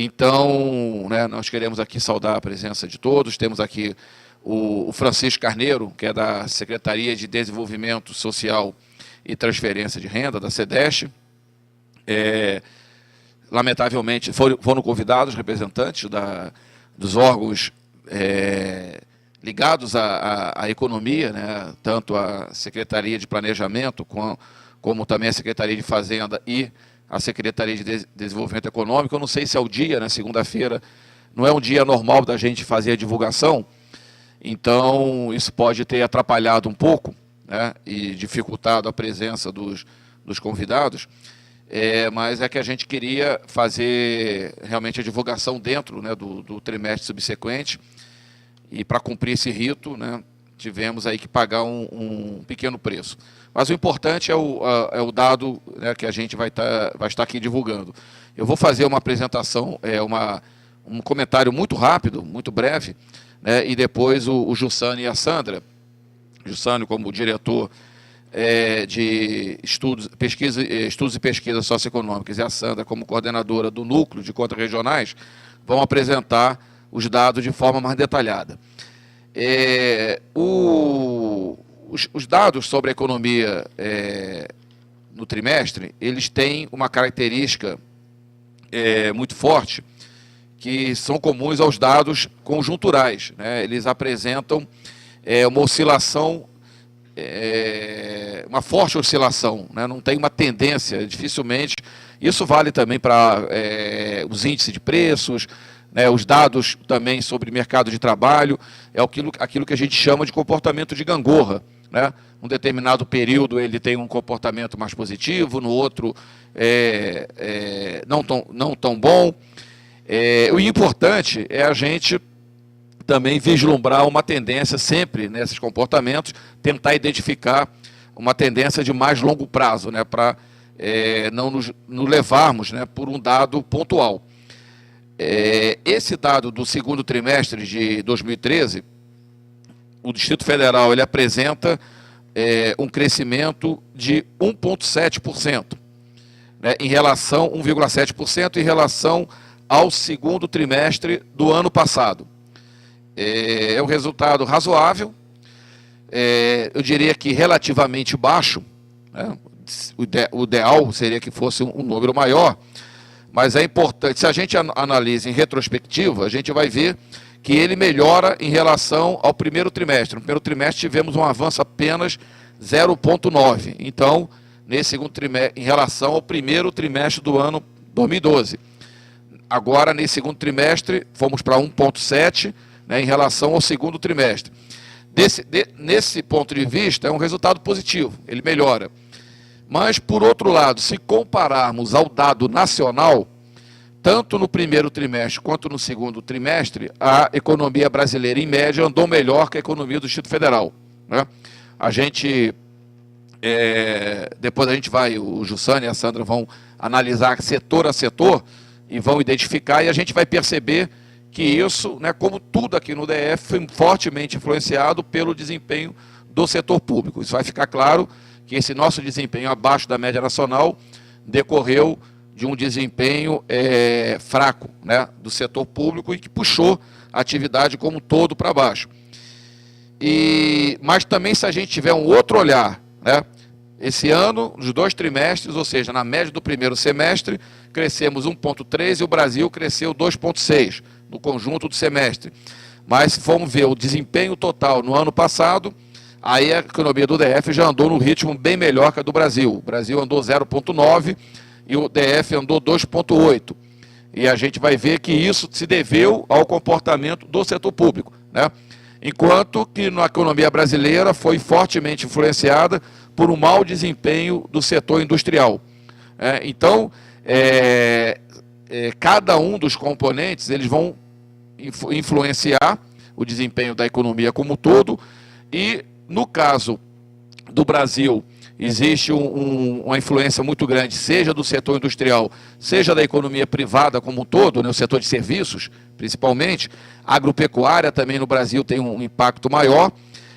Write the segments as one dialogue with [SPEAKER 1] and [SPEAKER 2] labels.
[SPEAKER 1] Então, né, nós queremos aqui saudar a presença de todos. Temos aqui o Francisco Carneiro, que é da Secretaria de Desenvolvimento Social e Transferência de Renda, da SEDEST. Lamentavelmente, foram convidados representantes dos órgãos ligados à economia, né, tanto a Secretaria de Planejamento, como também a Secretaria de Fazenda e a Secretaria de Desenvolvimento Econômico. Eu não sei se é o dia, né, segunda-feira, não é um dia normal da gente fazer a divulgação, então isso pode ter atrapalhado um pouco, né, e dificultado a presença dos convidados, mas é que a gente queria fazer realmente a divulgação dentro, né, do trimestre subsequente, e para cumprir esse rito, né, tivemos aí que pagar um pequeno preço. Mas o importante é o dado, né, que a gente vai estar aqui divulgando. Eu vou fazer uma apresentação, um comentário muito rápido, muito breve, né, e depois o Jussane e a Sandra, Jussane como diretor de estudos e pesquisas socioeconômicas, e a Sandra como coordenadora do Núcleo de Contas Regionais, vão apresentar os dados de forma mais detalhada. Os dados sobre a economia no trimestre, eles têm uma característica muito forte, que são comuns aos dados conjunturais, né? Eles apresentam uma oscilação, uma forte oscilação, né? Não tem uma tendência, dificilmente. Isso vale também para os índices de preços, né, os dados também sobre mercado de trabalho, aquilo que a gente chama de comportamento de gangorra, né? Um determinado período ele tem um comportamento mais positivo, no outro não tão bom. O importante é a gente também vislumbrar uma tendência sempre nesses comportamentos, tentar identificar uma tendência de mais longo prazo, né, para não nos levarmos, né, por um dado pontual. Esse dado do segundo trimestre de 2013, o Distrito Federal ele apresenta um crescimento de 1,7%, né, em relação 1,7% em relação ao segundo trimestre do ano passado. É um resultado razoável, eu diria que relativamente baixo, né? O ideal seria que fosse um número maior, mas é importante, se a gente analisa em retrospectiva, a gente vai ver que ele melhora em relação ao primeiro trimestre. No primeiro trimestre tivemos um avanço apenas 0,9. Então, nesse segundo trimestre, em relação ao primeiro trimestre do ano 2012. Agora, nesse segundo trimestre, fomos para 1,7, né, em relação ao segundo trimestre. Nesse ponto de vista, é um resultado positivo, ele melhora. Mas, por outro lado, se compararmos ao dado nacional, tanto no primeiro trimestre quanto no segundo trimestre, a economia brasileira, em média, andou melhor que a economia do Distrito Federal, né? A gente, depois a gente vai, o Jussane e a Sandra vão analisar setor a setor e vão identificar, e a gente vai perceber que isso, né, como tudo aqui no DF, foi fortemente influenciado pelo desempenho do setor público. Isso vai ficar claro que esse nosso desempenho abaixo da média nacional decorreu de um desempenho fraco, né, do setor público e que puxou a atividade como um todo para baixo. Mas também, se a gente tiver um outro olhar, né, esse ano, nos 2 trimestres, ou seja, na média do primeiro semestre, crescemos 1,3 e o Brasil cresceu 2,6 no conjunto do semestre. Mas se formos ver o desempenho total no ano passado, aí a economia do DF já andou no ritmo bem melhor que a do Brasil. O Brasil andou 0,9 e o DF andou 2,8. E a gente vai ver que isso se deveu ao comportamento do setor público, né? Enquanto que na economia brasileira foi fortemente influenciada por um mau desempenho do setor industrial. Então, cada um dos componentes eles vão influenciar o desempenho da economia como um todo, e no caso do Brasil, existe uma influência muito grande, seja do setor industrial, seja da economia privada como um todo, né, o setor de serviços, principalmente. A agropecuária também no Brasil tem um impacto maior.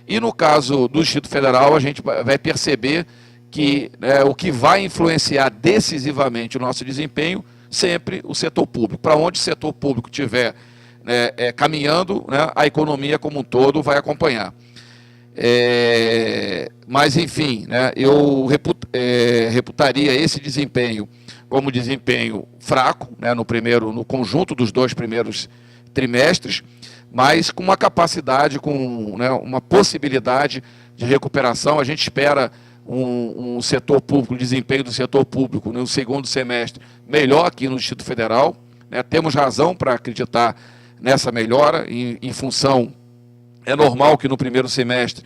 [SPEAKER 1] E no caso do Distrito Federal, a gente vai perceber que o que vai influenciar decisivamente o nosso desempenho sempre o setor público. Para onde o setor público estiver caminhando, né, a economia como um todo vai acompanhar. Mas, enfim, né, eu reputaria esse desempenho como desempenho fraco, né, no conjunto dos 2 primeiros trimestres, mas com uma capacidade, né, uma possibilidade de recuperação. A gente espera um setor público, o desempenho do setor público no segundo semestre melhor aqui no Distrito Federal, né, temos razão para acreditar nessa melhora, em função, é normal que no primeiro semestre,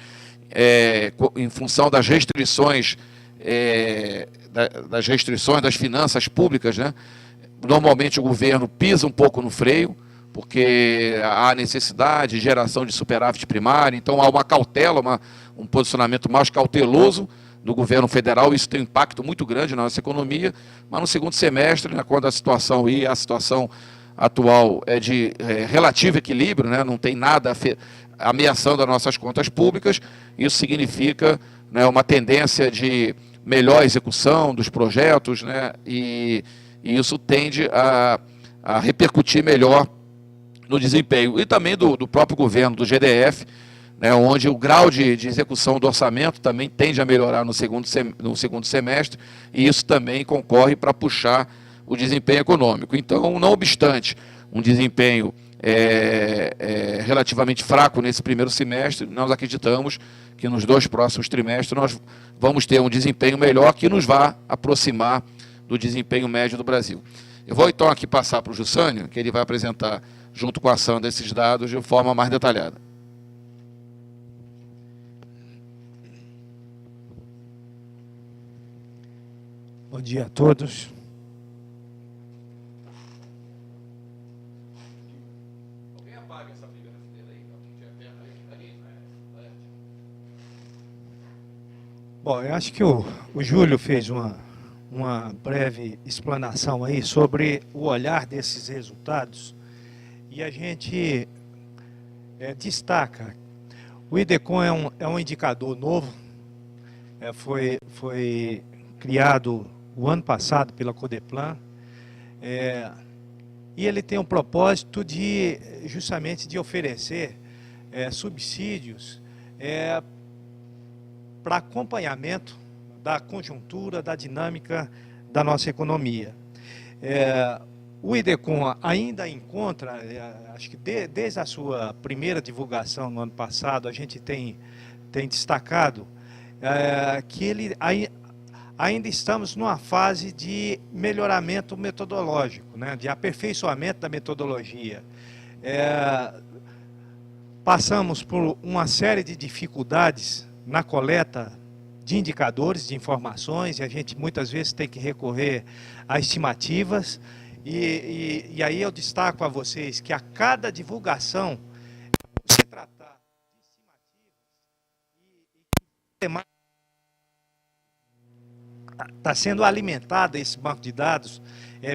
[SPEAKER 1] em função das restrições, das finanças públicas, né, normalmente o governo pisa um pouco no freio, porque há necessidade de geração de superávit primário, então há uma cautela, um posicionamento mais cauteloso do governo federal. Isso tem um impacto muito grande na nossa economia, mas no segundo semestre, né, quando a situação atual é de relativo equilíbrio, né, não tem nada ameaçando as nossas contas públicas, isso significa, né, uma tendência de melhor execução dos projetos, né, e isso tende a repercutir melhor no desempenho, e também do próprio governo, do GDF, né, onde o grau de execução do orçamento também tende a melhorar no segundo semestre, e isso também concorre para puxar o desempenho econômico. Então, não obstante um desempenho relativamente fraco nesse primeiro semestre, nós acreditamos que nos 2 próximos trimestres nós vamos ter um desempenho melhor que nos vá aproximar do desempenho médio do Brasil. Eu vou então aqui passar para o Jussânio, que ele vai apresentar, junto com a Sandra, esses dados de forma mais detalhada.
[SPEAKER 2] Bom dia a todos.
[SPEAKER 1] Alguém apaga essa primeira fileira aí?
[SPEAKER 2] Bom, eu acho que o Júlio fez uma breve explanação aí sobre o olhar desses resultados, e a gente destaca, o IDECOM é um indicador novo, foi criado o ano passado pela Codeplan, e ele tem o propósito justamente de oferecer subsídios para acompanhamento da conjuntura, da dinâmica da nossa economia. O IDECOM ainda encontra, acho que desde a sua primeira divulgação no ano passado, a gente tem destacado que ainda estamos numa fase de melhoramento metodológico, né, de aperfeiçoamento da metodologia. Passamos por uma série de dificuldades na coleta de indicadores, de informações, e a gente muitas vezes tem que recorrer a estimativas, e aí eu destaco a vocês que a cada divulgação, se tratar de estimativas está sendo alimentado esse banco de dados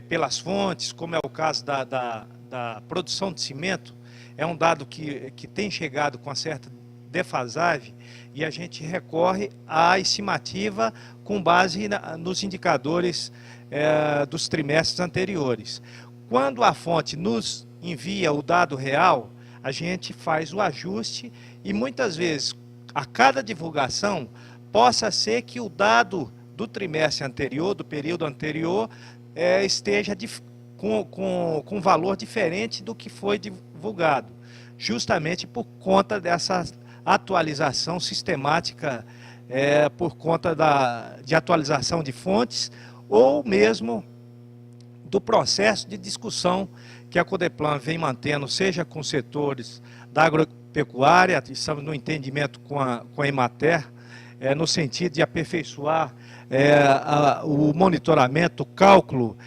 [SPEAKER 2] pelas fontes, como é o caso da produção de cimento, é um dado que tem chegado com uma certa defasagem, e a gente recorre à estimativa com base nos indicadores dos trimestres anteriores. Quando a fonte nos envia o dado real, a gente faz o ajuste, e muitas vezes, a cada divulgação, possa ser que o dado do trimestre anterior, do período anterior, esteja com valor diferente do que foi divulgado, justamente por conta dessa atualização sistemática, por conta de atualização de fontes, ou mesmo do processo de discussão que a Codeplan vem mantendo, seja com setores da agropecuária, estamos no entendimento com a Emater, no sentido de aperfeiçoar o monitoramento, o cálculo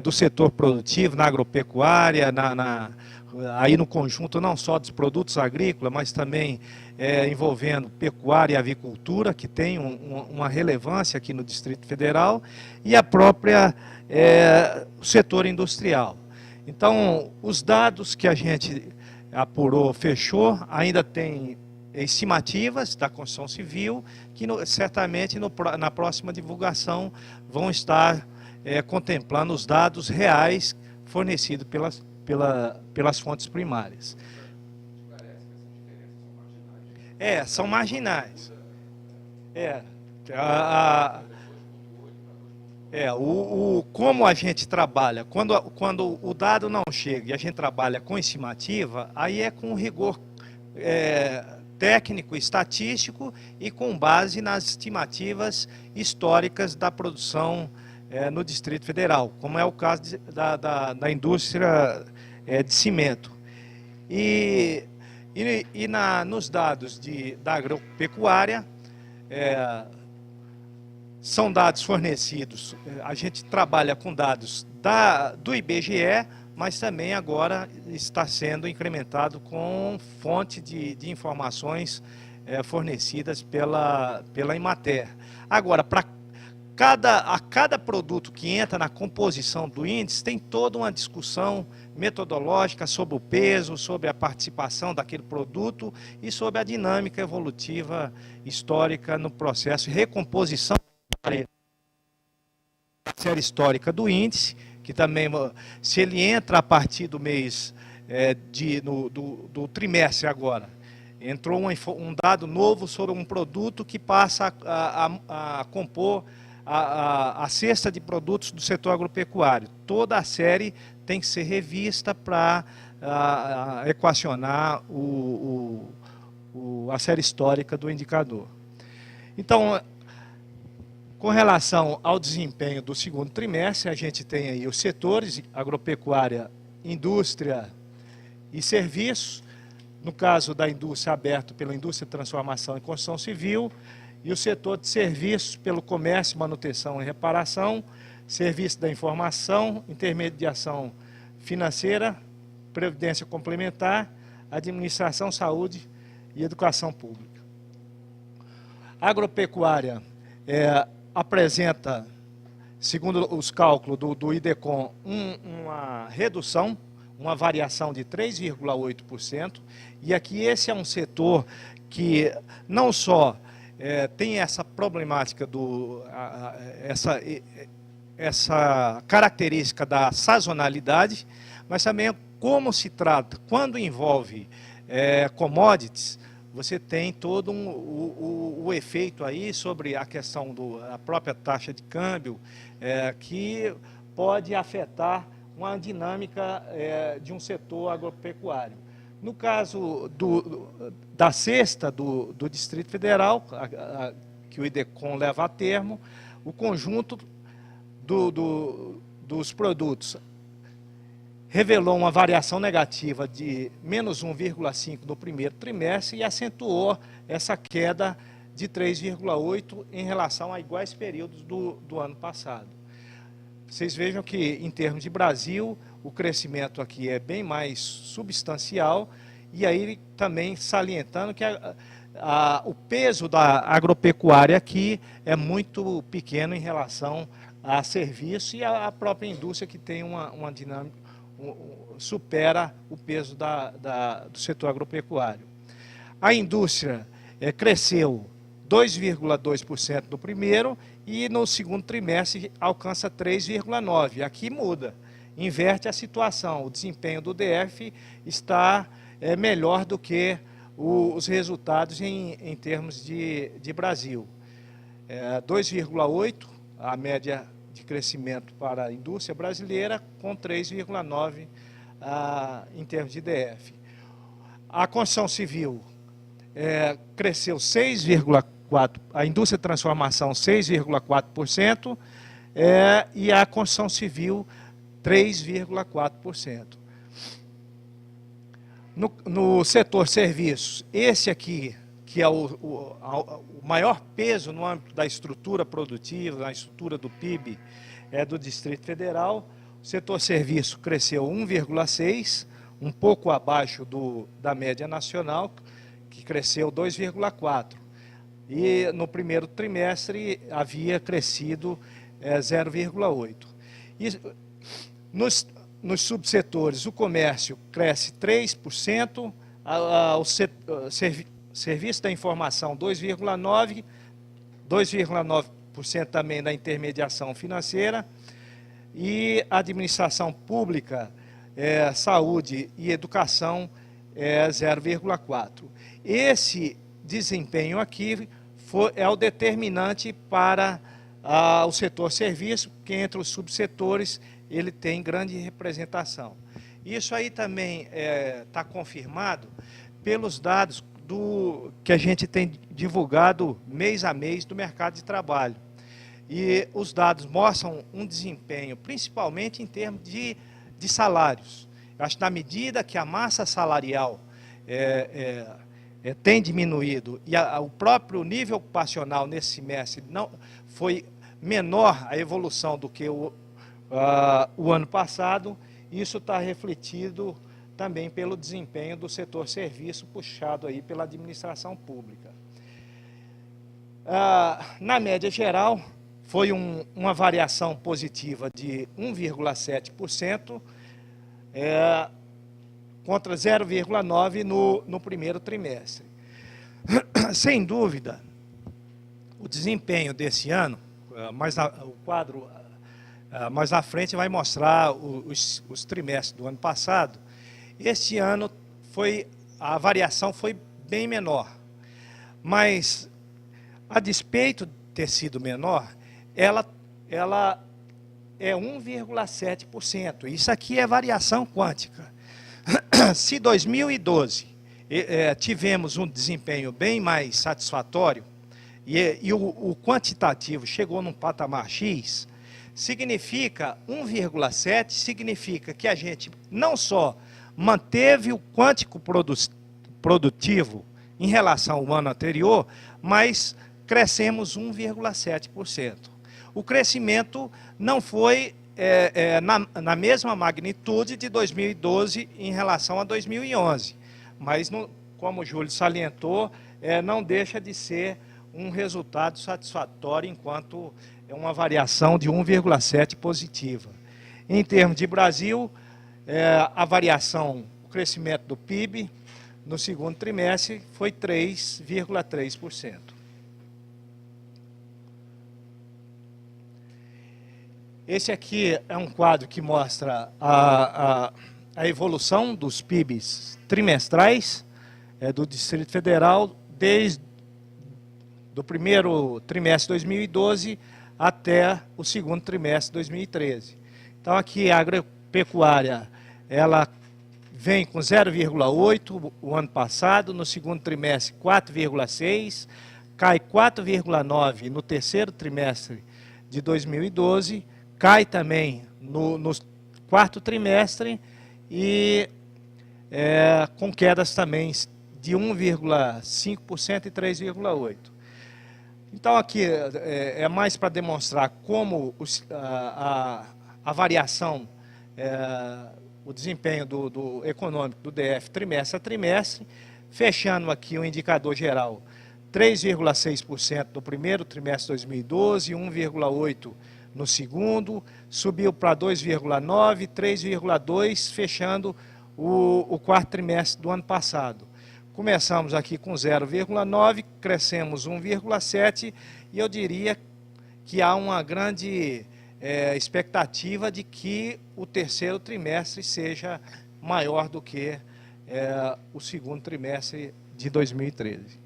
[SPEAKER 2] do setor produtivo na agropecuária, aí no conjunto não só dos produtos agrícolas, mas também envolvendo pecuária e avicultura, que tem uma relevância aqui no Distrito Federal, e a própria setor industrial. Então, os dados que a gente apurou, fechou, ainda tem estimativas da construção civil, que certamente na próxima divulgação vão estar contemplando os dados reais fornecidos pelas fontes primárias. São marginais. Como a gente trabalha, quando o dado não chega e a gente trabalha com estimativa, aí é com rigor técnico, estatístico e com base nas estimativas históricas da produção no Distrito Federal, como é o caso da indústria de cimento. Nos dados da agropecuária, são dados fornecidos, a gente trabalha com dados do IBGE, mas também agora está sendo incrementado com fonte de informações fornecidas pela Emater. Agora, para cada produto que entra na composição do índice, tem toda uma discussão metodológica sobre o peso, sobre a participação daquele produto e sobre a dinâmica evolutiva histórica no processo de recomposição da série histórica do índice, que também, se ele entra a partir do mês do trimestre agora, entrou um dado novo sobre um produto que passa a compor a cesta de produtos do setor agropecuário. Toda a série tem que ser revista para equacionar a série histórica do indicador. Então, com relação ao desempenho do segundo trimestre, a gente tem aí os setores: agropecuária, indústria e serviços. No caso da indústria, aberto pela indústria de transformação e construção civil, e o setor de serviços pelo comércio, manutenção e reparação, serviço da informação, intermediação financeira, previdência complementar, administração, saúde e educação pública. A agropecuária apresenta, segundo os cálculos do IDECOM, uma redução, uma variação de 3,8%, e aqui esse é um setor que não só tem essa problemática, essa característica da sazonalidade, mas também como se trata, quando envolve commodities, você tem todo o efeito aí sobre a questão da própria taxa de câmbio, que pode afetar uma dinâmica de um setor agropecuário. No caso da cesta do Distrito Federal, que o IDECOM leva a termo, o conjunto dos produtos revelou uma variação negativa de menos 1,5% no primeiro trimestre e acentuou essa queda de 3,8% em relação a iguais períodos do ano passado. Vocês vejam que, em termos de Brasil, o crescimento aqui é bem mais substancial, e aí também salientando que o peso da agropecuária aqui é muito pequeno em relação a serviço e a própria indústria, que tem uma dinâmica, supera o peso do setor agropecuário. A indústria cresceu 2,2% no primeiro e no segundo trimestre alcança 3,9%. Aqui muda, inverte a situação. O desempenho do DF está melhor do que os resultados em termos de Brasil. 2,8% a média de crescimento para a indústria brasileira, com 3,9% em termos de DF. A construção civil cresceu 6,4%, a indústria de transformação 6,4%, e a construção civil 3,4%. No setor serviços, esse aqui, que é o maior peso no âmbito da estrutura produtiva, da estrutura do PIB do Distrito Federal, o setor serviço cresceu 1,6%, um pouco abaixo da média nacional, que cresceu 2,4%. E no primeiro trimestre havia crescido 0,8%. E nos subsetores, o comércio cresce 3%, o serviço da informação 2,9%, 2,9% também da intermediação financeira, e administração pública, saúde e educação é 0,4. Esse desempenho aqui é o determinante para o setor serviço, porque entre os subsetores ele tem grande representação. Isso aí também está confirmado pelos dados que a gente tem divulgado mês a mês do mercado de trabalho. E os dados mostram um desempenho, principalmente em termos de salários. Eu acho que na medida que a massa salarial tem diminuído e o próprio nível ocupacional nesse semestre não foi menor a evolução do que o ano passado, isso está refletido também pelo desempenho do setor serviço, puxado aí pela administração pública. Na média geral, foi uma variação positiva de 1,7%, contra 0,9% no primeiro trimestre. Sem dúvida, o desempenho desse ano, o quadro mais à frente vai mostrar os trimestres do ano passado. Este ano a variação foi bem menor, mas a despeito de ter sido menor, ela é 1,7%. Isso aqui é variação quântica. Se 2012 tivemos um desempenho bem mais satisfatório e o quantitativo chegou num patamar X, significa 1,7, significa que a gente não só manteve o quântico produtivo em relação ao ano anterior, mas crescemos 1,7%. O crescimento não foi na mesma magnitude de 2012 em relação a 2011, mas, como o Júlio salientou, não deixa de ser um resultado satisfatório, enquanto é uma variação de 1,7 positiva. Em termos de Brasil, a variação, o crescimento do PIB no segundo trimestre foi 3,3%. Esse aqui é um quadro que mostra a evolução dos PIBs trimestrais do Distrito Federal, desde do primeiro trimestre de 2012 até o segundo trimestre de 2013. Então, aqui a agropecuária, ela vem com 0,8 o ano passado, no segundo trimestre 4,6, cai 4,9 no terceiro trimestre de 2012, cai também no quarto trimestre e com quedas também de 1,5% e 3,8%. Então, aqui é mais para demonstrar como a variação, o desempenho do econômico do DF trimestre a trimestre, fechando aqui o indicador geral, 3,6% no primeiro trimestre de 2012, 1,8% no segundo, subiu para 2,9%, 3,2%, fechando o quarto trimestre do ano passado. Começamos aqui com 0,9%, crescemos 1,7%, e eu diria que há uma grande expectativa de que o terceiro trimestre seja maior do que o segundo trimestre de 2013.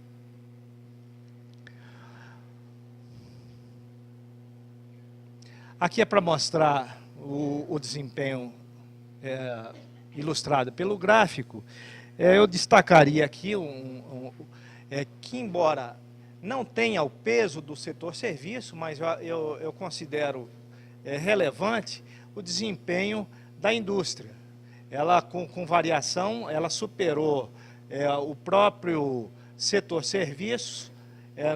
[SPEAKER 2] Aqui é para mostrar o desempenho ilustrado pelo gráfico. Eu destacaria aqui que, embora não tenha o peso do setor serviço, mas eu considero relevante o desempenho da indústria. Ela, com variação, ela superou o próprio setor serviço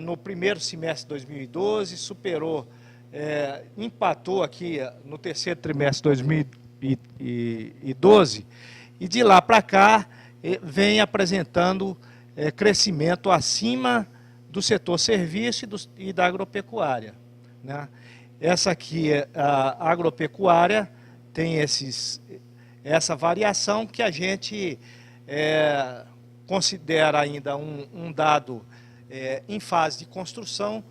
[SPEAKER 2] no primeiro semestre de 2012, superou, empatou aqui no terceiro trimestre de 2012, e de lá para cá vem apresentando crescimento acima do setor serviço e da agropecuária, né? Essa aqui, a agropecuária, tem essa variação que a gente considera ainda um dado em fase de construção,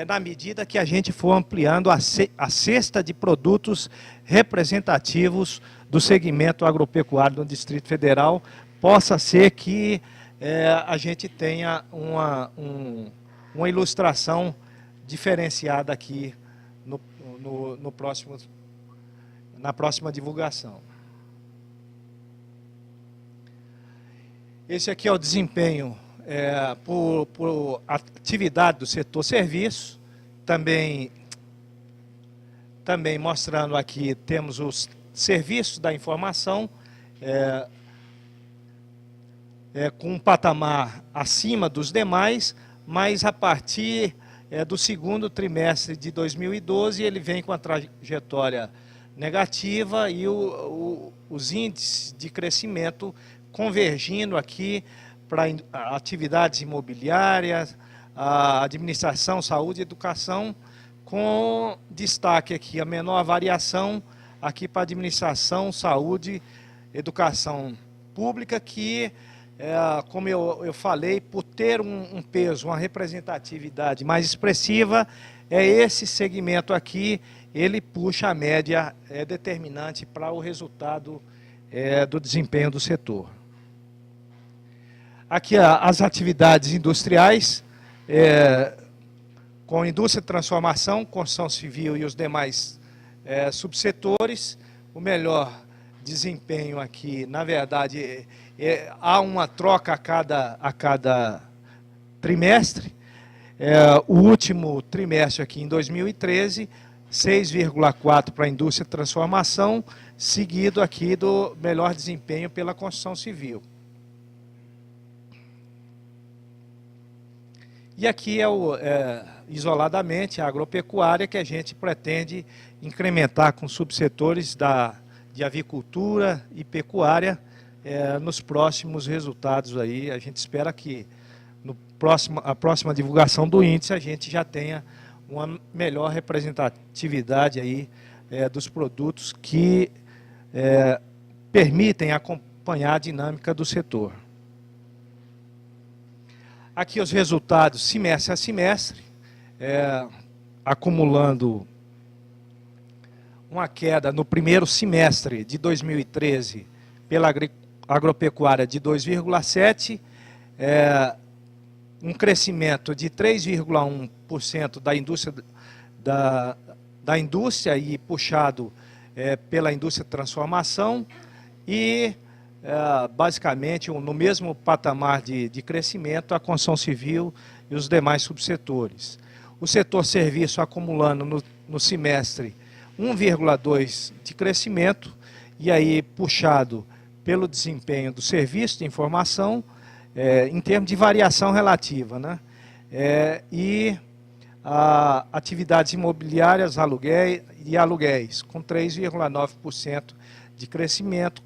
[SPEAKER 2] na medida que a gente for ampliando a cesta de produtos representativos do segmento agropecuário no Distrito Federal, possa ser que a gente tenha uma ilustração diferenciada aqui na próxima divulgação. Esse aqui é o desempenho por atividade do setor serviço, também mostrando aqui, temos os serviços da informação, com um patamar acima dos demais, mas a partir do segundo trimestre de 2012, ele vem com a trajetória negativa e os índices de crescimento convergindo aqui para atividades imobiliárias, a administração, saúde e educação, com destaque aqui a menor variação aqui para administração, saúde, educação pública, que, como eu falei, por ter um peso, uma representatividade mais expressiva, esse segmento aqui, ele puxa a média determinante para o resultado do desempenho do setor. Aqui as atividades industriais, com indústria de transformação, construção civil e os demais subsetores. O melhor desempenho aqui, na verdade, há uma troca a cada trimestre. O último trimestre aqui em 2013, 6,4 para a indústria de transformação, seguido aqui do melhor desempenho pela construção civil. E aqui isoladamente, a agropecuária, que a gente pretende incrementar com subsetores de avicultura e pecuária nos próximos resultados aí. A gente espera que a próxima divulgação do índice a gente já tenha uma melhor representatividade aí dos produtos que permitem acompanhar a dinâmica do setor. Aqui os resultados semestre a semestre, acumulando uma queda no primeiro semestre de 2013 pela agropecuária de 2,7%, um crescimento de 3,1% da indústria e puxado pela indústria de transformação e basicamente no mesmo patamar de crescimento a construção civil e os demais subsetores. O setor serviço acumulando no semestre 1,2% de crescimento, e aí puxado pelo desempenho do serviço de informação, em termos de variação relativa, né? E atividades imobiliárias, aluguéis, com 3,9% de crescimento,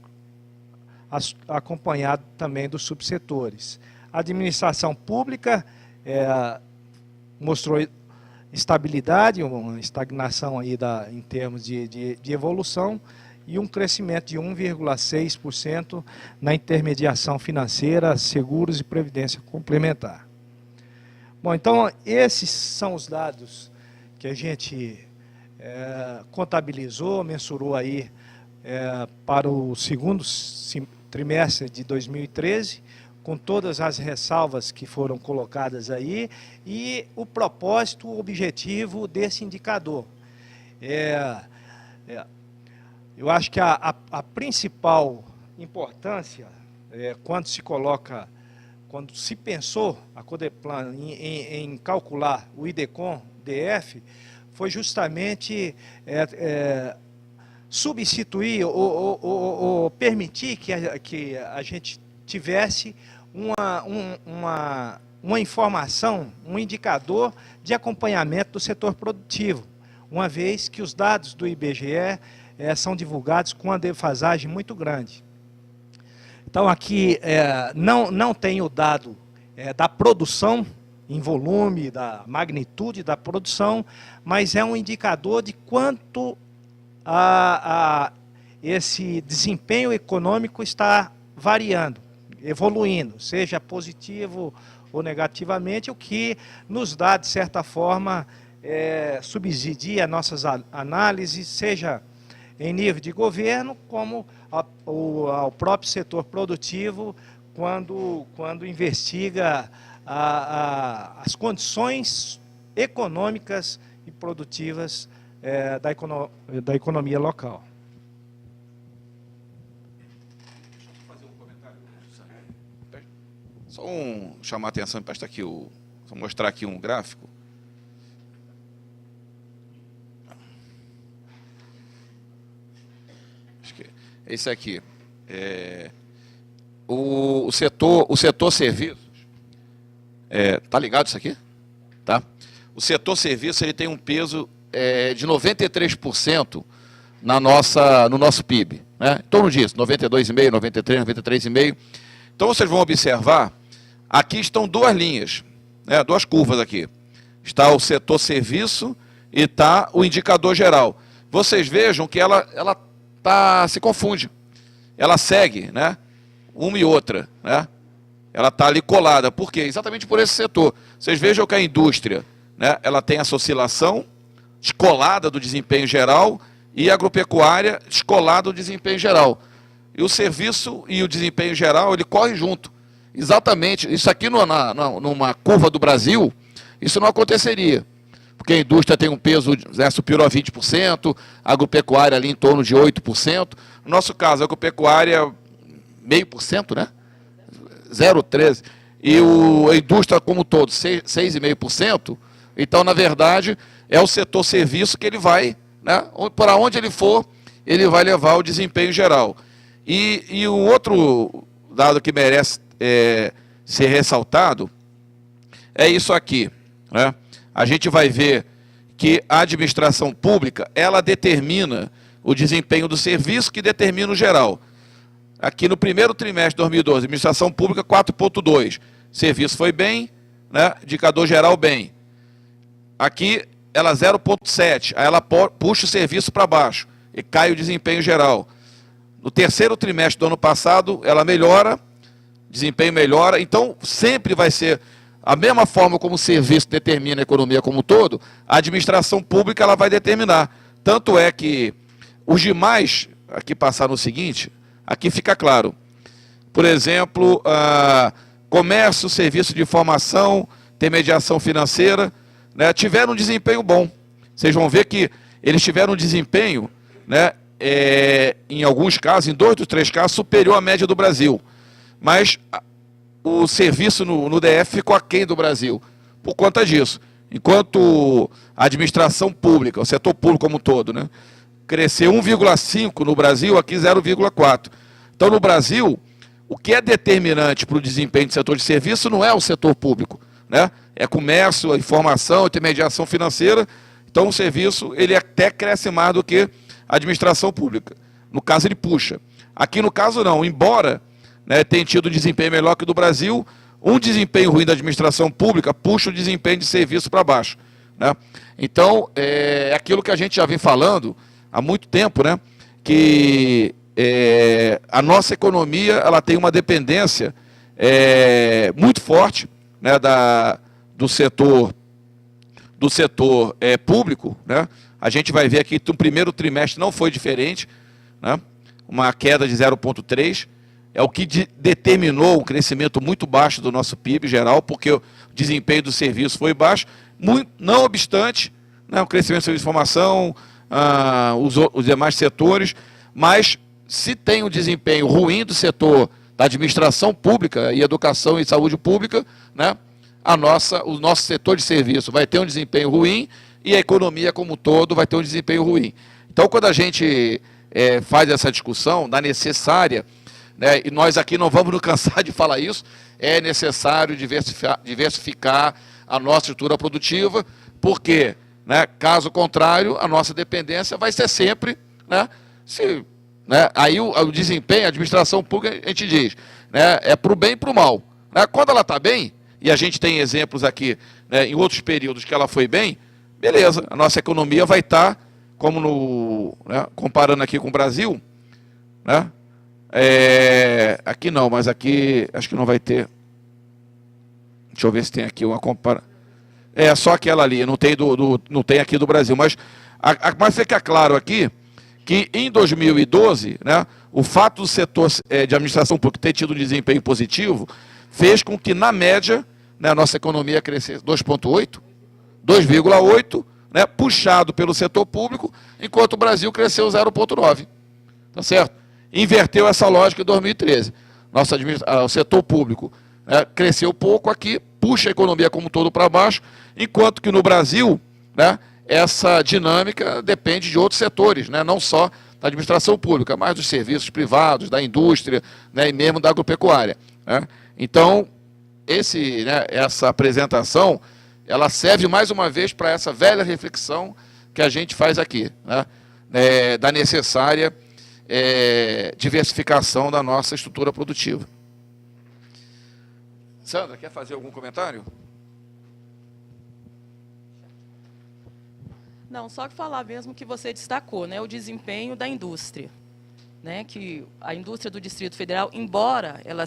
[SPEAKER 2] acompanhado também dos subsetores. A administração pública mostrou estabilidade, uma estagnação aí em termos de evolução, e um crescimento de 1,6% na intermediação financeira, seguros e previdência complementar. Bom, então esses são os dados que a gente contabilizou, mensurou aí para o segundo trimestre de 2013, com todas as ressalvas que foram colocadas aí, e o propósito, o objetivo desse indicador. Eu acho que a principal importância, quando se pensou a Codeplan em calcular o IDECOM-DF, foi justamente substituir ou permitir que a gente tivesse uma informação, um indicador de acompanhamento do setor produtivo, uma vez que os dados do IBGE são divulgados com uma defasagem muito grande. Então aqui não tem o dado da produção em volume, da magnitude da produção, mas é um indicador de quanto esse desempenho econômico está variando, evoluindo, seja positivo ou negativamente, o que nos dá, de certa forma, subsidia nossas análises, seja em nível de governo, como ao próprio setor produtivo, quando investiga as condições econômicas e produtivas da economia local.
[SPEAKER 1] Só chamar a atenção para aqui, só mostrar aqui um gráfico. Acho que é esse aqui. O setor serviços. Tá ligado isso aqui? Tá? O setor serviço ele tem um peso de 93% no nosso PIB. Né? Em torno disso, 92,5%, 93%, 93,5%. Então vocês vão observar, aqui estão duas linhas, né? Duas curvas aqui. Está o setor serviço e está o indicador geral. Vocês vejam que ela se confunde. Ela segue, né? Uma e outra, né? Ela está ali colada. Por quê? Exatamente por esse setor. Vocês vejam que a indústria, né, ela tem essa oscilação descolada do desempenho geral e a agropecuária descolada do desempenho geral. E o serviço e o desempenho geral, ele corre junto. Exatamente. Isso aqui numa curva do Brasil, isso não aconteceria. Porque a indústria tem um peso superior a 20%, a agropecuária ali em torno de 8%. No nosso caso, a agropecuária, 0,5%, né? 0,13%. E a indústria como um todo, 6,5%. Então, na verdade, é o setor serviço que ele vai, né? Para onde ele for, ele vai levar o desempenho geral. E o outro dado que merece ser ressaltado é isso aqui, né? A gente vai ver que a administração pública, ela determina o desempenho do serviço, que determina o geral. Aqui no primeiro trimestre de 2012, administração pública 4,2, serviço foi bem, né? Indicador geral bem. Aqui ela 0,7, aí ela puxa o serviço para baixo e cai o desempenho geral. No terceiro trimestre do ano passado, ela melhora, desempenho melhora, então sempre vai ser a mesma forma como o serviço determina a economia como um todo, a administração pública ela vai determinar. Tanto é que os demais, aqui passar no seguinte, aqui fica claro. Por exemplo, comércio, serviço de informação, intermediação financeira, né, tiveram um desempenho bom. Vocês vão ver que eles tiveram um desempenho, né, em alguns casos, em 2 dos 3 casos, superior à média do Brasil. Mas o serviço no DF ficou aquém do Brasil, por conta disso. Enquanto a administração pública, o setor público como um todo, né, cresceu 1,5% no Brasil, aqui 0,4%. Então, no Brasil, o que é determinante para o desempenho do setor de serviço não é o setor público, né? É comércio, informação, intermediação financeira. Então, o serviço ele até cresce mais do que a administração pública. No caso, ele puxa. Aqui, no caso, não. Embora, né, tenha tido um desempenho melhor que o do Brasil, um desempenho ruim da administração pública puxa o desempenho de serviço para baixo, né? Então, é aquilo que a gente já vem falando há muito tempo, né? Que a nossa economia ela tem uma dependência muito forte, né, do setor público, né? A gente vai ver aqui que no primeiro trimestre não foi diferente, né? Uma queda de 0,3%, é o que determinou um crescimento muito baixo do nosso PIB geral, porque o desempenho do serviço foi baixo, não obstante, né, o crescimento do serviço de informação, os demais setores, mas se tem um desempenho ruim do setor da administração pública e educação e saúde pública, né, o nosso setor de serviço vai ter um desempenho ruim e a economia como um todo vai ter um desempenho ruim. Então, quando a gente faz essa discussão da necessária, né, e nós aqui não vamos nos cansar de falar isso, é necessário diversificar a nossa estrutura produtiva, porque, né, caso contrário, a nossa dependência vai ser sempre, né, aí o desempenho, a administração pública, a gente diz, né, é para o bem e para o mal. Né? Quando ela está bem, e a gente tem exemplos aqui, né, em outros períodos que ela foi bem, beleza, a nossa economia vai estar, como né, comparando aqui com o Brasil, né, aqui não, mas aqui acho que não vai ter. Deixa eu ver se tem aqui uma comparação. É, só aquela ali, não tem, não tem aqui do Brasil. Mas fica claro aqui que em 2012, né, o fato do setor de administração pública ter tido um desempenho positivo fez com que, na média, né, a nossa economia crescesse 2,8, 2,8, né, puxado pelo setor público, enquanto o Brasil cresceu 0,9. Tá certo? Inverteu essa lógica em 2013. O setor público, né, cresceu pouco aqui, puxa a economia como um todo para baixo, enquanto que no Brasil, né, essa dinâmica depende de outros setores, né, não só da administração pública, mas dos serviços privados, da indústria, né, e mesmo da agropecuária. Né? Então, essa apresentação, ela serve mais uma vez para essa velha reflexão que a gente faz aqui, né, da necessária diversificação da nossa estrutura produtiva. Sandra, quer fazer algum comentário?
[SPEAKER 3] Não, só que falar mesmo que você destacou, né, o desempenho da indústria. Né, que a indústria do Distrito Federal, embora ela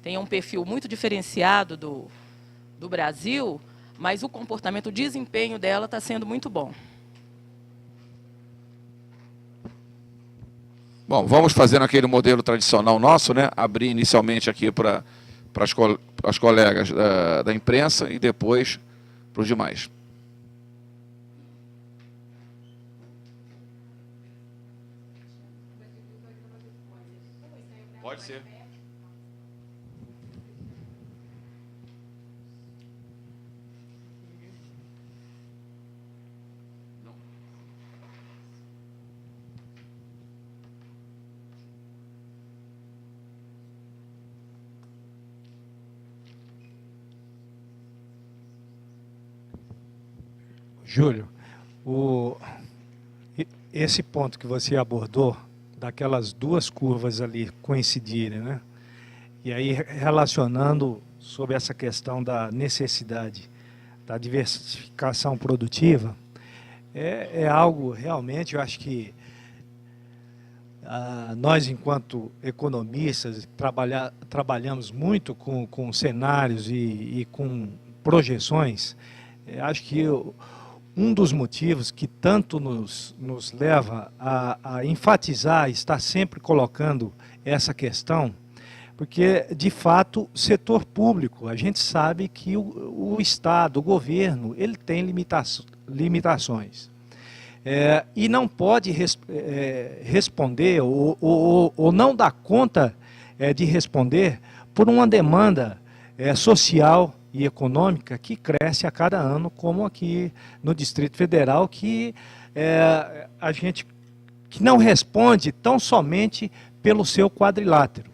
[SPEAKER 3] tenha um perfil muito diferenciado do Brasil, mas o comportamento, o desempenho dela está sendo muito bom.
[SPEAKER 1] Bom, vamos fazendo aquele modelo tradicional nosso, né? Abrir inicialmente aqui para as colegas da imprensa e depois para os demais. Pode ser.
[SPEAKER 2] Júlio, esse ponto que você abordou, daquelas duas curvas ali coincidirem, né? E aí relacionando sobre essa questão da necessidade da diversificação produtiva, é algo realmente, eu acho que nós, enquanto economistas, trabalhamos muito com cenários e com projeções. Acho que um dos motivos que tanto nos leva a enfatizar, estar sempre colocando essa questão, porque, de fato, o setor público, a gente sabe que o Estado, o governo, ele tem limitações. E não pode responder ou não dá conta de responder por uma demanda social e econômica que cresce a cada ano, como aqui no Distrito Federal, que a gente que não responde tão somente pelo seu quadrilátero.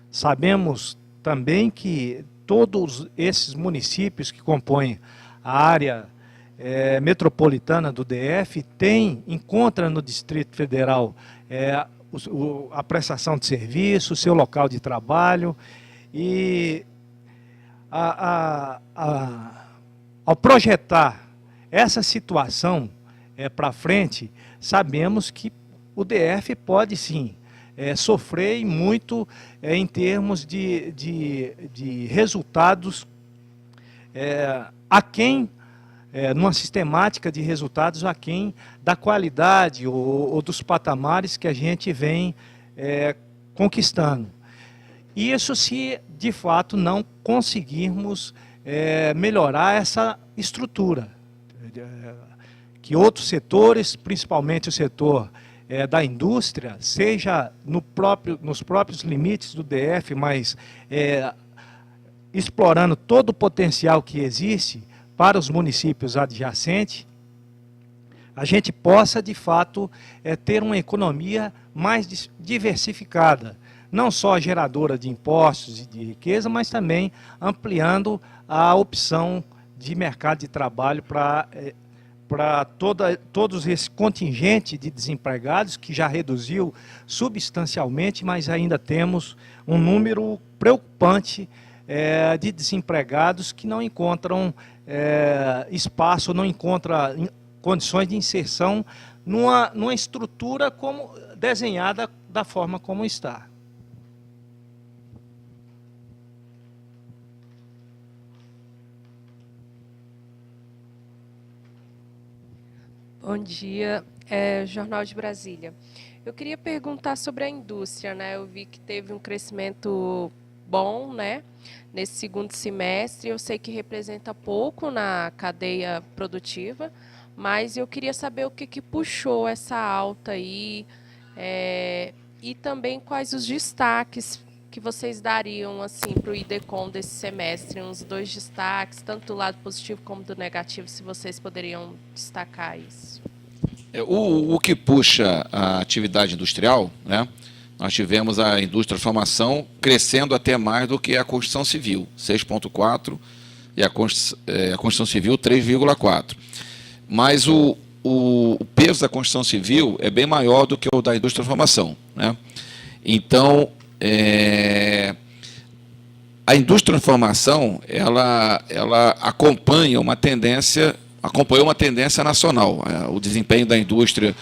[SPEAKER 2] Sabemos também que todos esses municípios que compõem a área metropolitana do DF encontra no Distrito Federal a prestação de serviço, o seu local de trabalho, e ao projetar essa situação para frente, sabemos que o DF pode sim sofrer muito em termos de resultados aquém, numa sistemática de resultados aquém da qualidade ou dos patamares que a gente vem conquistando. Isso se, de fato, não conseguirmos melhorar essa estrutura. Que outros setores, principalmente o setor da indústria, seja nos próprios limites do DF, mas explorando todo o potencial que existe para os municípios adjacentes, a gente possa, de fato, ter uma economia mais diversificada, não só geradora de impostos e de riqueza, mas também ampliando a opção de mercado de trabalho para todos esse contingente de desempregados, que já reduziu substancialmente, mas ainda temos um número preocupante de desempregados que não encontram espaço, não encontram condições de inserção numa estrutura desenhada da forma como está.
[SPEAKER 4] Bom dia, Jornal de Brasília. Eu queria perguntar sobre a indústria, né? Eu vi que teve um crescimento bom, né, nesse segundo semestre. Eu sei que representa pouco na cadeia produtiva, mas eu queria saber o que puxou essa alta aí, e também quais os destaques que vocês dariam assim para o IDECOM desse semestre, uns 2 destaques, tanto do lado positivo como do negativo, se vocês poderiam destacar isso.
[SPEAKER 1] O que puxa a atividade industrial, né? Nós tivemos a indústria de transformação crescendo até mais do que a construção civil, 6,4%, e a construção civil 3,4%. Mas o peso da construção civil é bem maior do que o da indústria de transformação, né? Então, a indústria de transformação, ela acompanhou uma tendência nacional. O desempenho da indústria,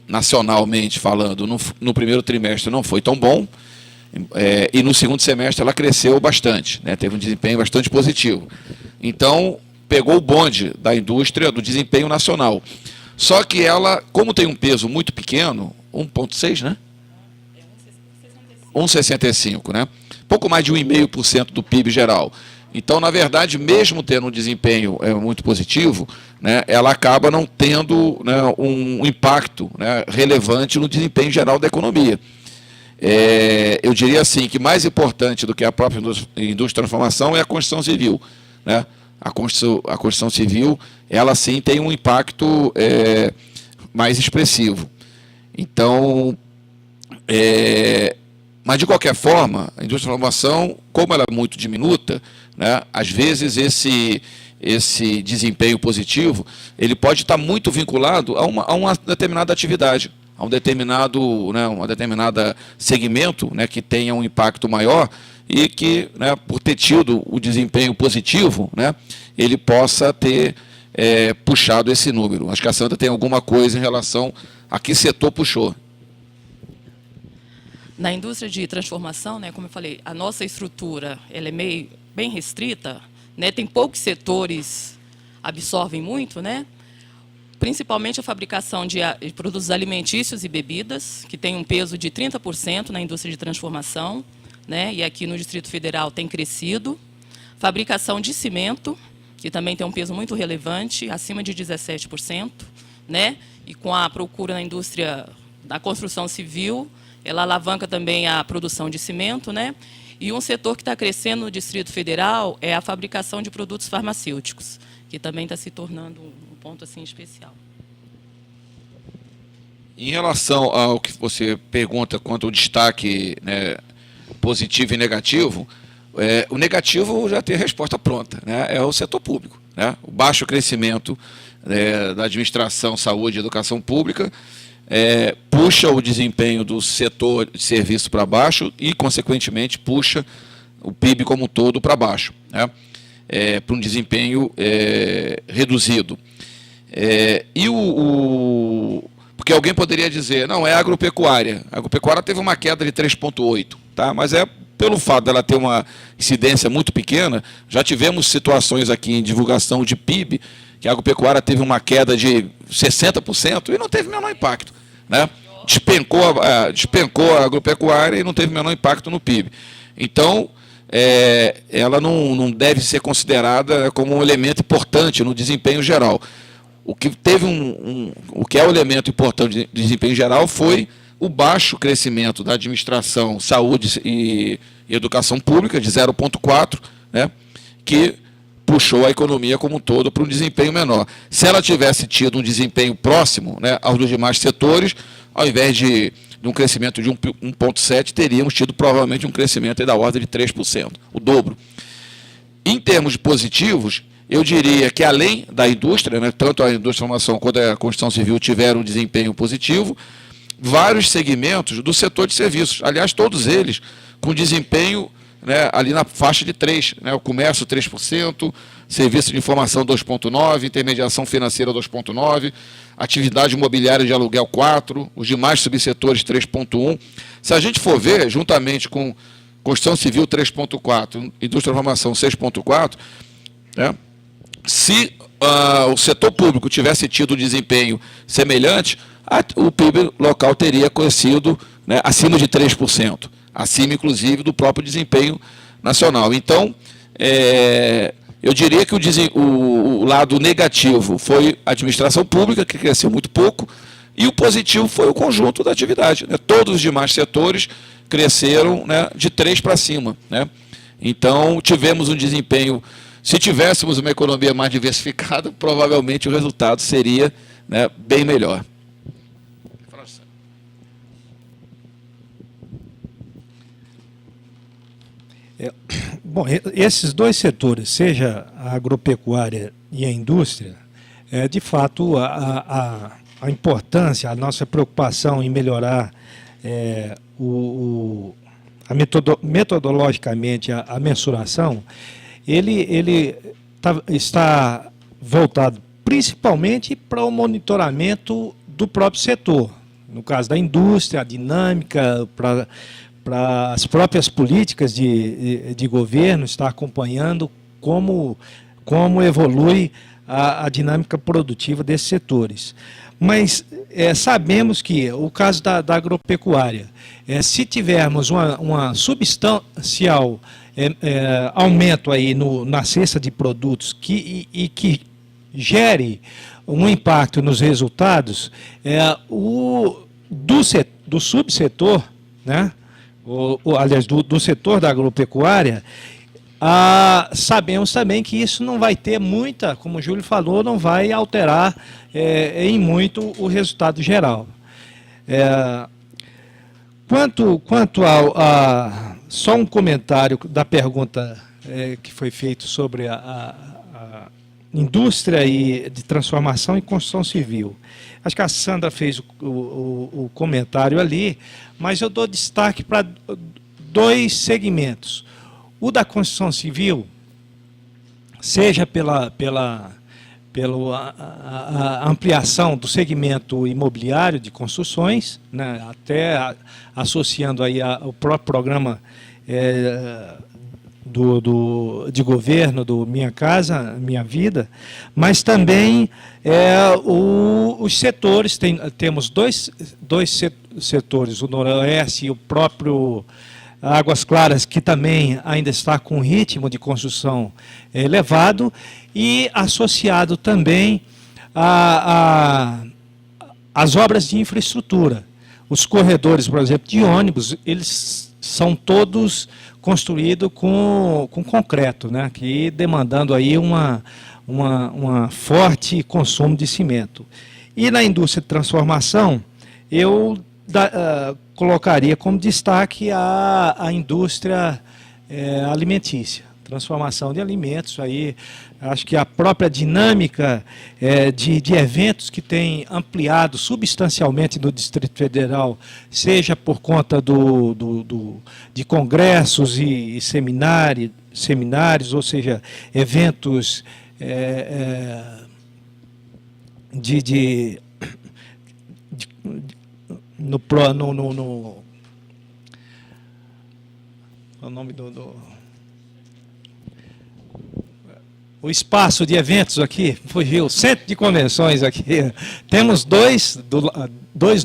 [SPEAKER 1] nacionalmente falando, no primeiro trimestre não foi tão bom, e no segundo semestre ela cresceu bastante, né? Teve um desempenho bastante positivo. Então, pegou o bonde da indústria, do desempenho nacional. Só que ela, como tem um peso muito pequeno, 1,6%, né? 1,65%, né? Pouco mais de 1,5% do PIB geral. Então, na verdade, mesmo tendo um desempenho muito positivo, né, ela acaba não tendo, né, um impacto, né, relevante no desempenho geral da economia. Eu diria assim, que mais importante do que a própria indústria de transformação é a construção civil, né? A construção civil, ela sim tem um impacto mais expressivo. Então, mas, de qualquer forma, a indústria de transformação, como ela é muito diminuta, né, às vezes esse desempenho positivo ele pode estar muito vinculado a uma determinada atividade, a um determinado, né, uma determinada segmento, né, que tenha um impacto maior e que, né, por ter tido o desempenho positivo, né, ele possa ter puxado esse número. Acho que a Sandra tem alguma coisa em relação a que setor puxou.
[SPEAKER 3] Na indústria de transformação, né, como eu falei, a nossa estrutura ela é bem restrita, né, tem poucos setores absorvem muito, né, principalmente a fabricação de produtos alimentícios e bebidas, que tem um peso de 30% na indústria de transformação, né, e aqui no Distrito Federal tem crescido. Fabricação de cimento, que também tem um peso muito relevante, acima de 17%, né, e com a procura na indústria da construção civil, ela alavanca também a produção de cimento, né? E um setor que está crescendo no Distrito Federal é a fabricação de produtos farmacêuticos, que também está se tornando um ponto assim especial.
[SPEAKER 1] Em relação ao que você pergunta quanto ao destaque, né, positivo e negativo, o negativo já tem a resposta pronta, né? É o setor público, né? O baixo crescimento da administração, saúde e educação pública puxa o desempenho do setor de serviço para baixo e, consequentemente, puxa o PIB como um todo para baixo, né? Para um desempenho reduzido. Porque alguém poderia dizer, não, é agropecuária. A agropecuária teve uma queda de 3,8%, tá? Mas pelo fato dela ter uma incidência muito pequena, já tivemos situações aqui em divulgação de PIB, que a agropecuária teve uma queda de 60% e não teve o menor impacto, né? Despencou a agropecuária e não teve o menor impacto no PIB. Então, ela não deve ser considerada como um elemento importante no desempenho geral. O que teve o que é o elemento importante de desempenho geral foi o baixo crescimento da administração, saúde e educação pública, de 0,4%, né, que puxou a economia como um todo para um desempenho menor. Se ela tivesse tido um desempenho próximo, né, aos dos demais setores, ao invés de um crescimento de 1,7%, teríamos tido provavelmente um crescimento da ordem de 3%, o dobro. Em termos positivos, eu diria que além da indústria, né, tanto a indústria de formação quanto a construção civil tiveram um desempenho positivo, vários segmentos do setor de serviços, aliás, todos eles com desempenho, né, ali na faixa de 3%, né, o comércio 3%, serviço de informação 2,9%, intermediação financeira 2,9%, atividade imobiliária de aluguel 4%, os demais subsetores 3,1%. Se a gente for ver, juntamente com construção civil 3,4%, indústria de informação 6,4%, né, se o setor público tivesse tido desempenho semelhante, o PIB local teria crescido, né, acima de 3%, acima, inclusive, do próprio desempenho nacional. Então, eu diria que o lado negativo foi a administração pública, que cresceu muito pouco, e o positivo foi o conjunto da atividade, né? Todos os demais setores cresceram, né, de 3 para cima, né? Então, tivemos um desempenho. Se tivéssemos uma economia mais diversificada, provavelmente o resultado seria, né, bem melhor.
[SPEAKER 2] Bom, esses dois setores, seja a agropecuária e a indústria, de fato, a importância, a nossa preocupação em melhorar metodologicamente a mensuração, ele está voltado principalmente para o monitoramento do próprio setor. No caso da indústria, a dinâmica, para as próprias políticas de governo, está acompanhando como evolui a dinâmica produtiva desses setores. Mas sabemos que o caso da agropecuária, se tivermos uma substancial aumento aí na cesta de produtos que gere um impacto nos resultados, do subsetor, né? Aliás, do setor da agropecuária, sabemos também que isso não vai ter muita, como o Júlio falou, não vai alterar em muito o resultado geral. Quanto só um comentário da pergunta que foi feita sobre a indústria de transformação e construção civil. Acho que a Sandra fez o comentário ali, mas eu dou destaque para 2 segmentos. O da construção civil, seja pela ampliação do segmento imobiliário de construções, né, até associando aí o próprio programa de governo do Minha Casa, Minha Vida, mas também os setores, temos dois setores, o Noroeste e o próprio Águas Claras, que também ainda está com ritmo de construção elevado, e associado também às obras de infraestrutura. Os corredores, por exemplo, de ônibus, eles são todos construídos com concreto, né, que demandando aí uma forte consumo de cimento. E na indústria de transformação, eu colocaria como destaque a indústria alimentícia, transformação de alimentos. Aí acho que a própria dinâmica de eventos que tem ampliado substancialmente no Distrito Federal, seja por conta de congressos e seminários, ou seja, eventos o nome o espaço de eventos aqui, fugiu, o centro de convenções aqui. Temos dois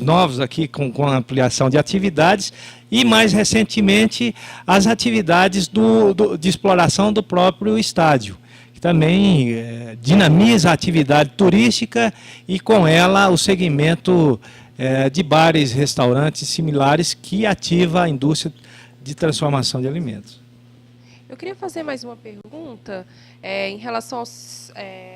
[SPEAKER 2] novos aqui com ampliação de atividades e, mais recentemente, as atividades de exploração do próprio estádio, que também dinamiza a atividade turística e, com ela, o segmento de bares, restaurantes similares que ativa a indústria de transformação de alimentos.
[SPEAKER 4] Eu queria fazer mais uma pergunta em relação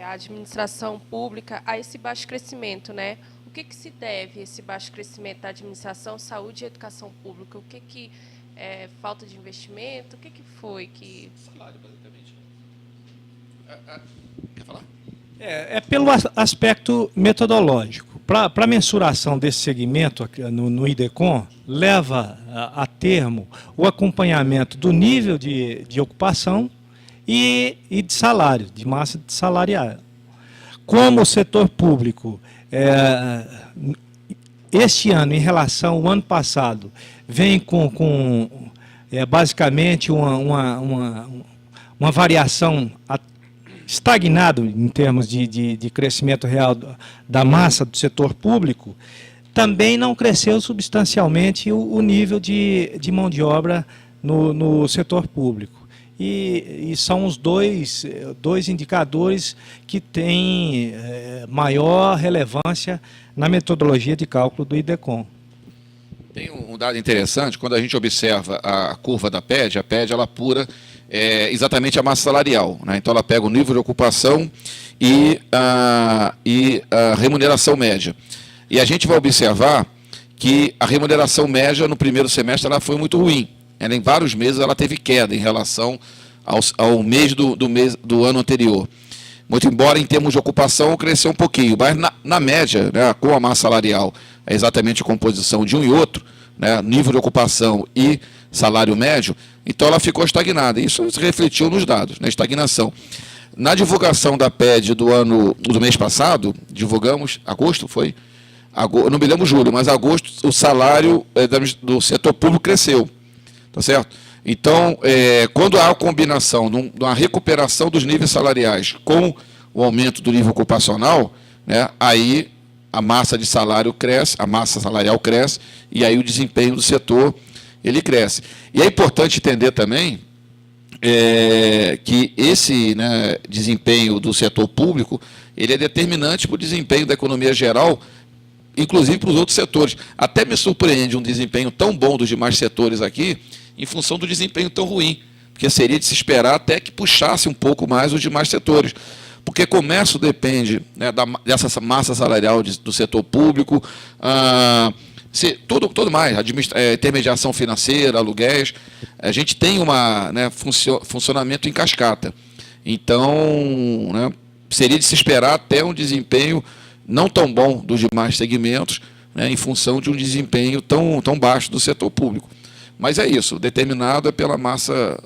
[SPEAKER 4] à administração pública, a esse baixo crescimento, né? O que se deve a esse baixo crescimento da administração, saúde e educação pública? O que é falta de investimento? O que foi que...
[SPEAKER 1] Salário, basicamente. Quer falar?
[SPEAKER 2] Pelo aspecto metodológico. Para a mensuração desse segmento no IDECOM, leva a termo o acompanhamento do nível de ocupação e de salário, de massa salarial. Como o setor público, este ano, em relação ao ano passado, vem basicamente uma variação estagnado em termos de crescimento real da massa do setor público, também não cresceu substancialmente o nível de mão de obra no setor público. E são os dois indicadores que têm maior relevância na metodologia de cálculo do IDECOM.
[SPEAKER 1] Tem um dado interessante, quando a gente observa a curva da PED, a PED ela apura exatamente a massa salarial, né? Então ela pega o nível de ocupação e a remuneração média. E a gente vai observar que a remuneração média no primeiro semestre ela foi muito ruim. Ela, em vários meses ela teve queda em relação ao mês do ano anterior. Muito embora em termos de ocupação cresceu um pouquinho, mas na média, né, com a massa salarial, é exatamente a composição de um e outro, né, nível de ocupação e salário médio, então ela ficou estagnada. Isso se refletiu nos dados, na estagnação. Na divulgação da PED do mês passado, divulgamos, agosto foi? Não me lembro julho, mas agosto o salário do setor público cresceu. Tá certo? Então, quando há a combinação de uma recuperação dos níveis salariais com o aumento do nível ocupacional, né, aí a massa de salário cresce, a massa salarial cresce, e aí o desempenho do setor ele cresce. E é importante entender também que esse, né, desempenho do setor público ele é determinante para o desempenho da economia geral, inclusive para os outros setores. Até me surpreende um desempenho tão bom dos demais setores aqui, em função do desempenho tão ruim, porque seria de se esperar até que puxasse um pouco mais os demais setores. Porque comércio depende, né, dessa massa salarial do setor público, tudo mais, intermediação financeira, aluguéis, a gente tem funcionamento em cascata. Então, né, seria de se esperar até um desempenho não tão bom dos demais segmentos, né, em função de um desempenho tão baixo do setor público. Mas é isso, determinado é pela massa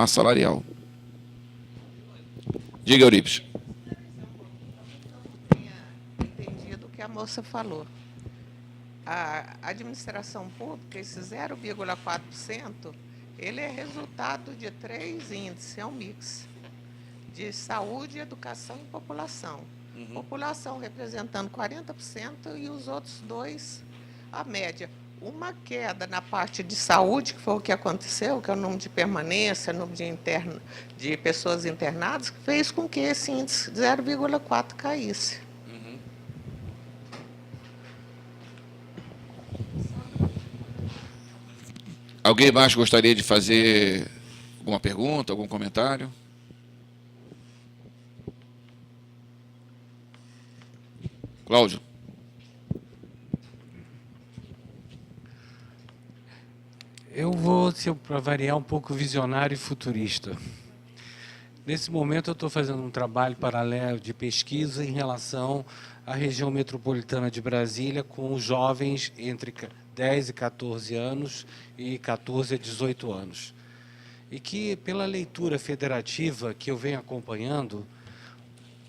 [SPEAKER 1] salarial. Diga, Eurípides.
[SPEAKER 5] Entendido o que a moça falou. A administração pública, esse 0,4%, ele é resultado de 3 índices, é um mix de saúde, educação e população. População representando 40% e os outros 2%, a média. Uma queda na parte de saúde, que foi o que aconteceu, que é o número de permanência, número de pessoas internadas, que fez com que esse índice 0,4 caísse.
[SPEAKER 1] Alguém mais gostaria de fazer alguma pergunta, algum comentário? Cláudio.
[SPEAKER 6] Eu vou, para variar, um pouco visionário e futurista. Nesse momento, eu estou fazendo um trabalho paralelo de pesquisa em relação à região metropolitana de Brasília, com os jovens entre 10 e 14 anos e 14 a 18 anos. E que, pela leitura federativa que eu venho acompanhando,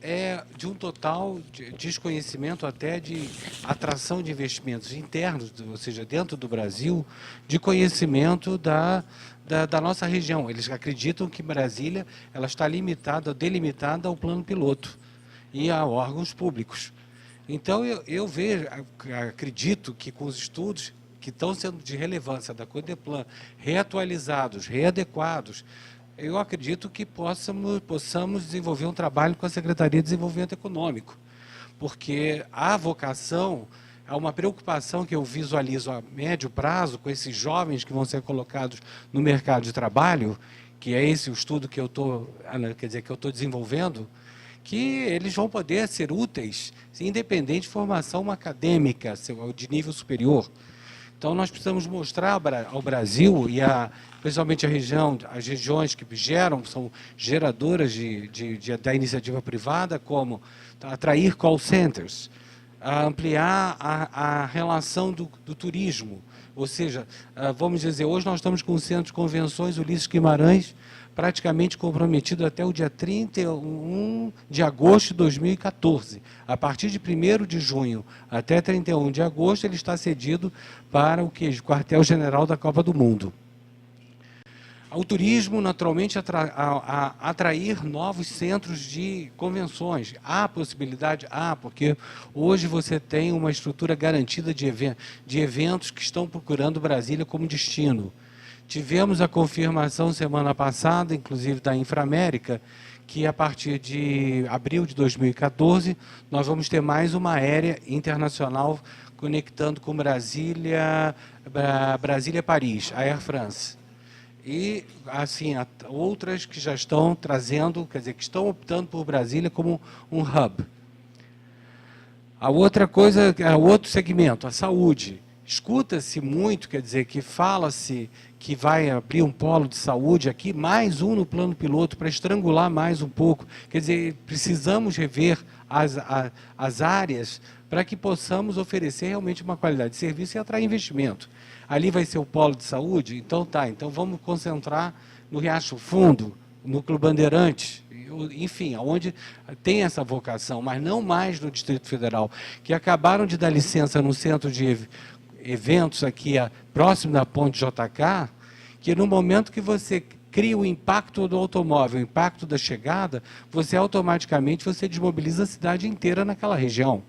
[SPEAKER 6] é de um total desconhecimento até de atração de investimentos internos, ou seja, dentro do Brasil, de conhecimento da nossa região. Eles acreditam que Brasília ela está delimitada ao plano piloto e a órgãos públicos. Então, eu acredito que com os estudos que estão sendo de relevância da Codeplan, reatualizados, readequados, eu acredito que possamos desenvolver um trabalho com a Secretaria de Desenvolvimento Econômico, porque a vocação, é uma preocupação que eu visualizo a médio prazo com esses jovens que vão ser colocados no mercado de trabalho, que é esse o estudo que eu estou desenvolvendo, que eles vão poder ser úteis, independente de formação acadêmica de nível superior. Então, nós precisamos mostrar ao Brasil, principalmente as regiões que são geradoras da iniciativa privada, como atrair call centers, ampliar a relação do turismo. Ou seja, vamos dizer, hoje nós estamos com o Centro de Convenções Ulisses Guimarães praticamente comprometido até o dia 31 de agosto de 2014. A partir de 1º de junho até 31 de agosto, ele está cedido para o quartel-general da Copa do Mundo. O turismo, naturalmente, atrair novos centros de convenções. Há possibilidade? Há, porque hoje você tem uma estrutura garantida de eventos que estão procurando Brasília como destino. Tivemos a confirmação semana passada, inclusive da Inframérica, que a partir de abril de 2014, nós vamos ter mais uma aérea internacional conectando com Brasília-Paris, a Air France. E, assim, outras que já estão trazendo, quer dizer, que estão optando por Brasília como um hub. A outra coisa, o outro segmento, a saúde. Escuta-se muito, quer dizer, que fala-se que vai abrir um polo de saúde aqui, mais um no plano piloto, para estrangular mais um pouco. Quer dizer, precisamos rever as áreas para que possamos oferecer realmente uma qualidade de serviço e atrair investimento. Ali vai ser o polo de saúde? Então tá, então vamos concentrar no Riacho Fundo, no Núcleo Bandeirantes, enfim, onde tem essa vocação, mas não mais no Distrito Federal, que acabaram de dar licença no centro de eventos aqui próximo da Ponte JK, que no momento que você cria o impacto do automóvel, o impacto da chegada, você automaticamente desmobiliza a cidade inteira naquela região.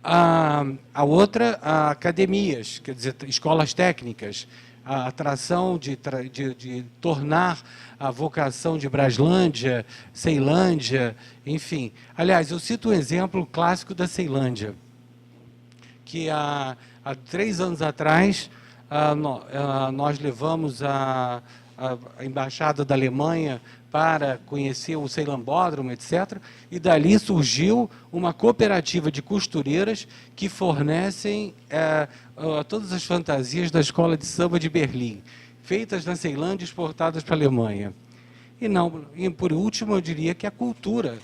[SPEAKER 6] A outra, academias, quer dizer, escolas técnicas, a atração de tornar a vocação de Braslândia, Ceilândia, enfim. Aliás, eu cito um exemplo clássico da Ceilândia, que há 3 anos atrás nós levamos a Embaixada da Alemanha para conhecer o Ceilambódromo, etc. E dali surgiu uma cooperativa de costureiras que fornecem todas as fantasias da Escola de Samba de Berlim, feitas na Ceilândia e exportadas para a Alemanha. E por último, eu diria que a cultura.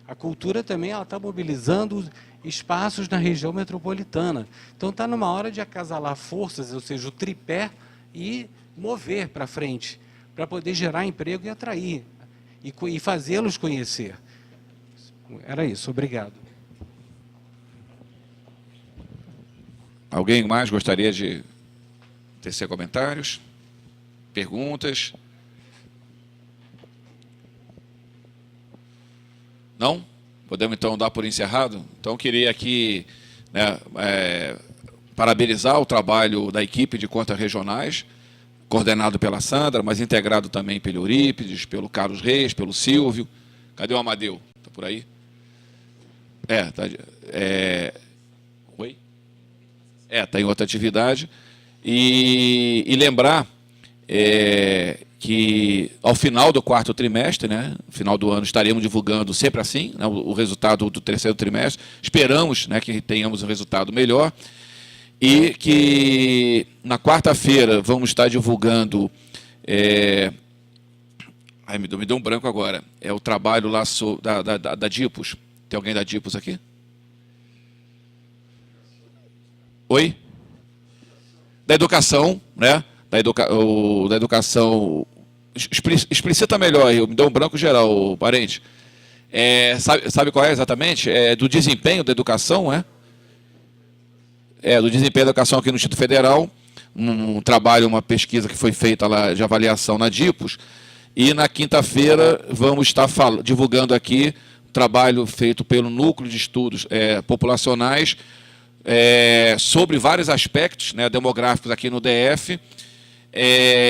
[SPEAKER 6] A cultura também está mobilizando espaços na região metropolitana. Então está numa hora de acasalar forças, ou seja, o tripé, e mover para frente, para poder gerar emprego e atrair, e fazê-los conhecer. Era isso, obrigado.
[SPEAKER 1] Alguém mais gostaria de tecer comentários? Perguntas? Não? Podemos então dar por encerrado? Então queria aqui, né, parabenizar o trabalho da equipe de contas regionais, coordenado pela Sandra, mas integrado também pelo Eurípides, pelo Carlos Reis, pelo Silvio. Cadê o Amadeu? Está por aí? Oi? Está em outra atividade. E lembrar que ao final do 4º trimestre, né, no final do ano, estaremos divulgando sempre assim, né, o resultado do 3º trimestre. Esperamos, né, que tenhamos um resultado melhor. E que na quarta-feira vamos estar divulgando... me deu um branco agora. É o trabalho lá da DIPOS. Tem alguém da DIPOS aqui? Oi? Da educação, né? Da educação... Explicita melhor aí, me deu um branco geral, parente. Sabe qual é exatamente? É do desempenho da educação, do desempenho da educação aqui no Instituto Federal, um trabalho, uma pesquisa que foi feita lá de avaliação na DIPOS, e na quinta-feira vamos estar divulgando aqui um trabalho feito pelo Núcleo de Estudos Populacionais sobre vários aspectos, né, demográficos aqui no DF,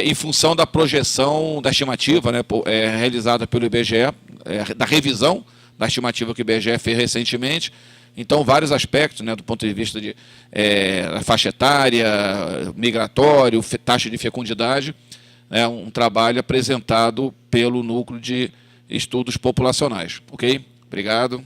[SPEAKER 1] em função da projeção da estimativa, né, realizada pelo IBGE, da revisão da estimativa que o IBGE fez recentemente. Então, vários aspectos, né, do ponto de vista de faixa etária, migratório, taxa de fecundidade, né, um trabalho apresentado pelo Núcleo de Estudos Populacionais. Ok? Obrigado.